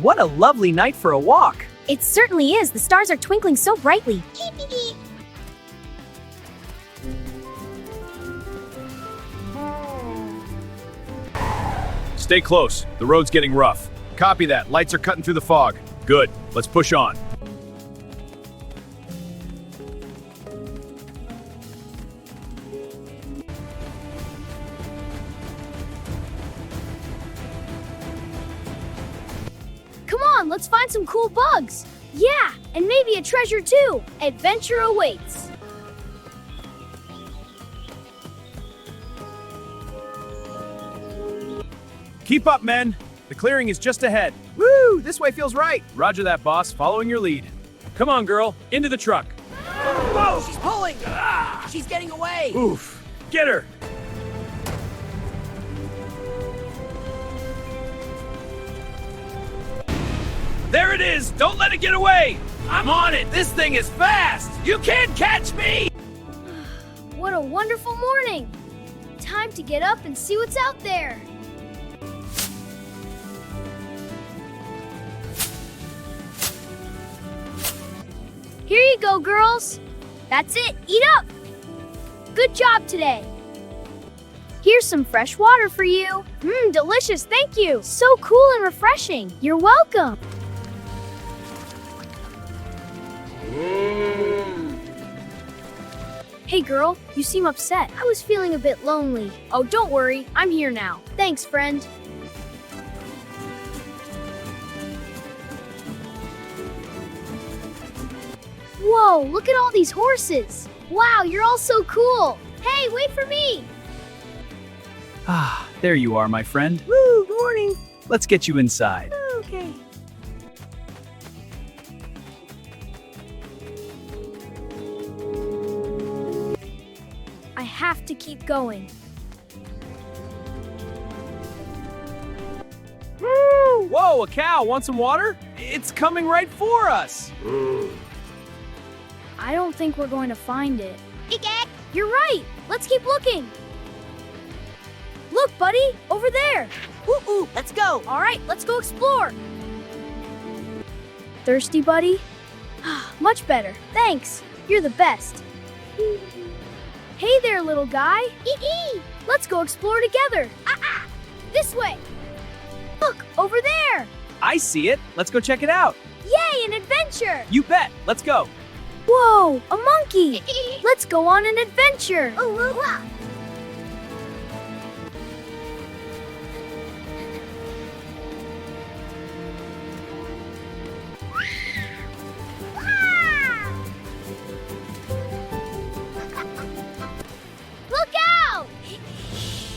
What a lovely night for a walk. It certainly is. The stars are twinkling so brightly. Stay close. The road's getting rough. Copy that. Lights are cutting through the fog. Good. Let's push on. Come on, let's find some cool bugs. Yeah, and maybe a treasure too. Adventure awaits. Keep up, men. The clearing is just ahead. Woo, this way feels right. Roger that, boss. Following your lead. Come on, girl. Into the truck. Whoa, she's pulling. She's getting away. Oof. Get her. There it is. Don't let it get away. I'm on it. This thing is fast. You can't catch me. What a wonderful morning. Time to get up and see what's out there. Here you go, girls. That's it. Eat up. Good job today. Here's some fresh water for you. Delicious. Thank you. So cool and refreshing. You're welcome. Hey girl, you seem upset. I was feeling a bit lonely. Oh, don't worry. I'm here now. Thanks, friend. Whoa, look at all these horses. Wow, you're all so cool. Hey, wait for me. Ah, there you are, my friend. Woo, good morning. Let's get you inside. Okay. I have to keep going. Whoa, a cow. Want some water? It's coming right for us. I don't think we're going to find it. You're right. Let's keep looking. Look, buddy, over there. Ooh, let's go. All right, let's go explore. Thirsty, buddy? Much better. Thanks. You're the best. Hey there, little guy. Let's go explore together. This way. Look, over there. I see it. Let's go check it out. Yay, an adventure. You bet. Let's go. Whoa, a monkey. Let's go on an adventure. Look out!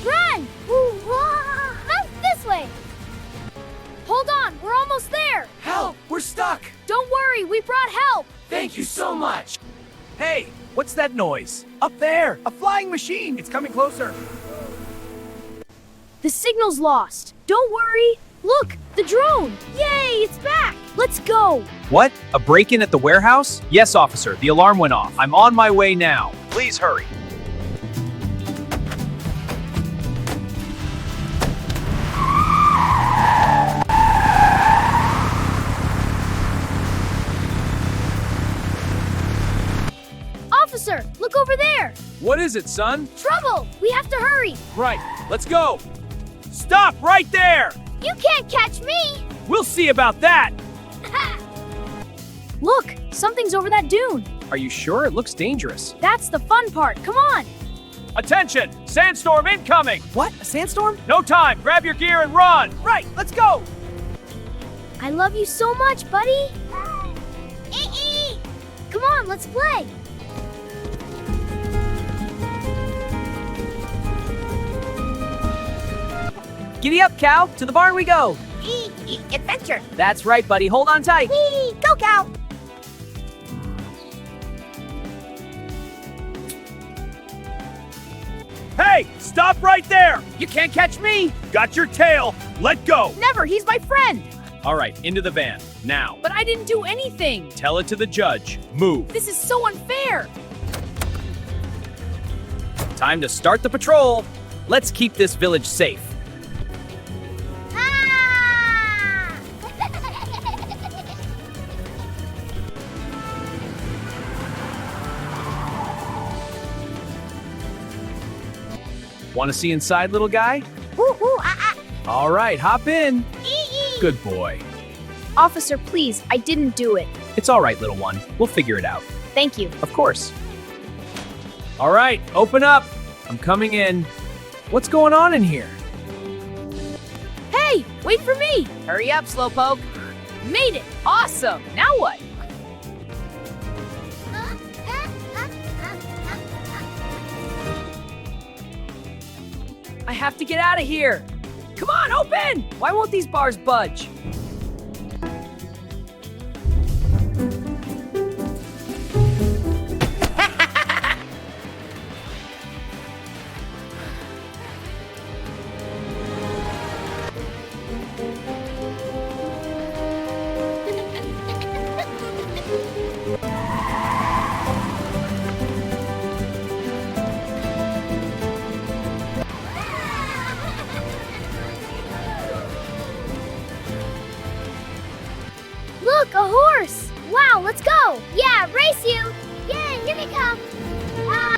Run! This way. Hold on, we're almost there. Help! We're stuck. Don't worry, we brought help. Thank you so much. Hey, what's that noise? Up there, a flying machine. It's coming closer. The signal's lost. Don't worry. Look, the drone. Yay, it's back. Let's go. What? A break-in at the warehouse? Yes, officer. The alarm went off. I'm on my way now. Please hurry. Officer, look over there. What is it, son? Trouble. We have to hurry. Right. Let's go. Stop right there. You can't catch me. We'll see about that. Look, something's over that dune. Are you sure? It looks dangerous. That's the fun part. Come on. Attention! Sandstorm incoming! What? A sandstorm? No time! Grab your gear and run! Right, let's go. I love you so much, buddy. Come on, let's play. Giddy up, cow. To the barn we go. Adventure. That's right, buddy. Hold on tight. Whee! Go, cow. Hey! Stop right there! You can't catch me. Got your tail! Let go! Never. He's my friend. All right, into the van. Now. But I didn't do anything. Tell it to the judge. Move. This is so unfair. Time to start the patrol. Let's keep this village safe. Want to see inside, little guy? All right, hop in. Good boy. Officer, please, I didn't do it. It's all right, little one. We'll figure it out. Thank you. Of course. All right, open up. I'm coming in. What's going on in here? Hey, wait for me. Hurry up, Slowpoke. Made it. Awesome. Now what? I have to get out of here. Come on, open! Why won't these bars budge? Look, a horse. Wow, let's go. Yeah, race you. Yeah, here we come. Ah.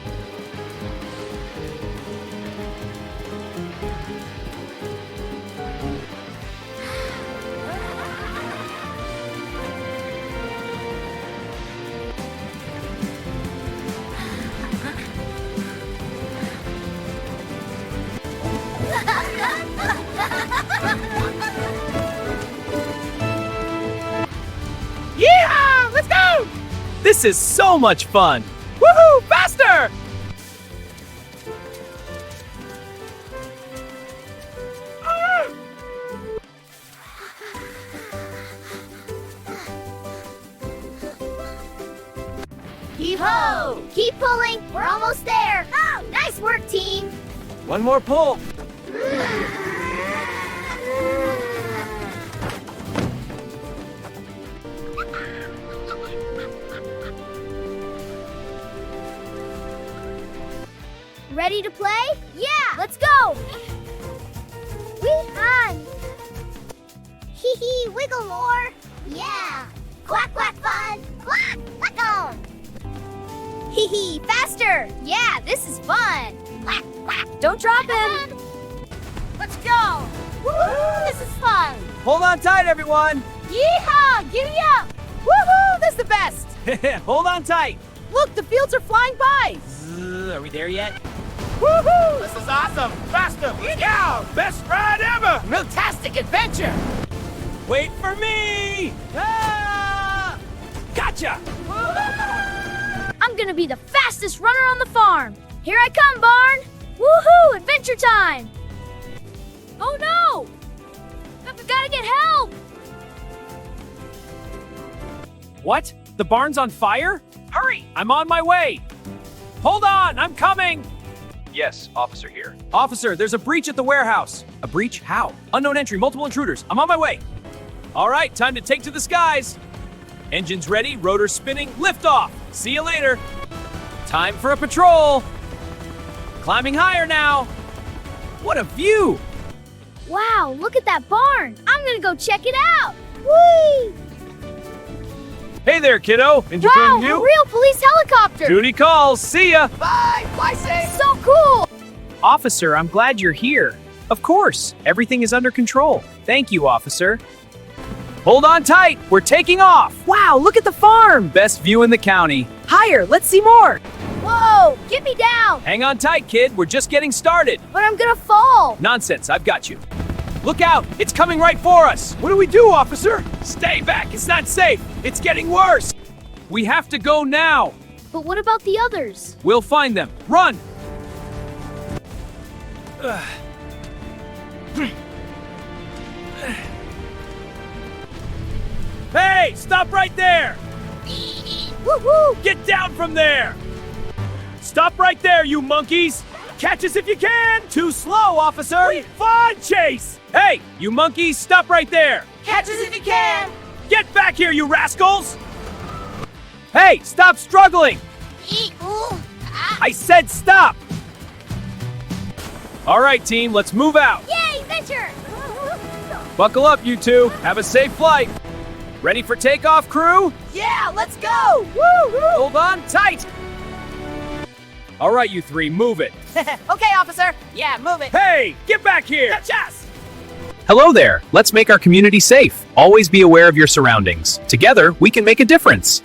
Yeah, let's go! This is so much fun. Woohoo, faster! Heave-ho! Keep pulling. We're almost there. Oh, nice work, team. One more pull. Ready to play? Yeah, let's go. Wee-han. Hee-hee, wiggle more. Yeah. Quack, quack fun. Quack, quack on. Hee-hee, faster. Yeah, this is fun. Quack, quack. Don't drop him. Let's go. Woo, this is fun. Hold on tight, everyone. Yeehaw, giddy up. Woohoo! That's the best. Hold on tight. Look, the fields are flying by. Are we there yet? Woohoo! This is awesome! Faster! Yeah! Best ride ever! Fantastic adventure. Wait for me! Ah! Gotcha! I'm gonna be the fastest runner on the farm. Here I come, Barn. Woohoo, adventure time. Oh no! I gotta get help. What? The barn's on fire? Hurry! I'm on my way! Hold on, I'm coming! Yes, officer here. Officer, there's a breach at the warehouse. A breach? How? Unknown entry, multiple intruders. I'm on my way. All right, time to take to the skies. Engines ready, rotors spinning, lift off. See you later. Time for a patrol. Climbing higher now. What a view! Wow, look at that barn. I'm gonna go check it out. Whee! Hey there, kiddo. Wow, a real police helicopter. Duty calls. See ya. Bye. Fly safe. So cool. Officer, I'm glad you're here. Of course, everything is under control. Thank you, officer. Hold on tight. We're taking off. Wow, look at the farm. Best view in the county. Higher. Let's see more. Whoa, get me down. Hang on tight, kid. We're just getting started. But I'm gonna fall. Nonsense. I've got you. Look out. It's coming right for us. What do we do, officer? Stay back. It's not safe. It's getting worse. We have to go now. But what about the others? We'll find them. Run. Hey, stop right there. Woohoo! Get down from there. Stop right there, you monkeys. Catch us if you can. Too slow, officer. Fun chase. Hey, you monkeys, stop right there. Catch us if you can. Get back here, you rascals. Hey, stop struggling. I said stop. All right, team, let's move out. Yay, adventure! Buckle up, you two. Have a safe flight. Ready for takeoff, crew? Yeah, let's go. Hold on tight. All right, you three, move it. Okay, officer. Yeah, move it. Hey, get back here! Yes! Hello there. Let's make our community safe. Always be aware of your surroundings. Together, we can make a difference.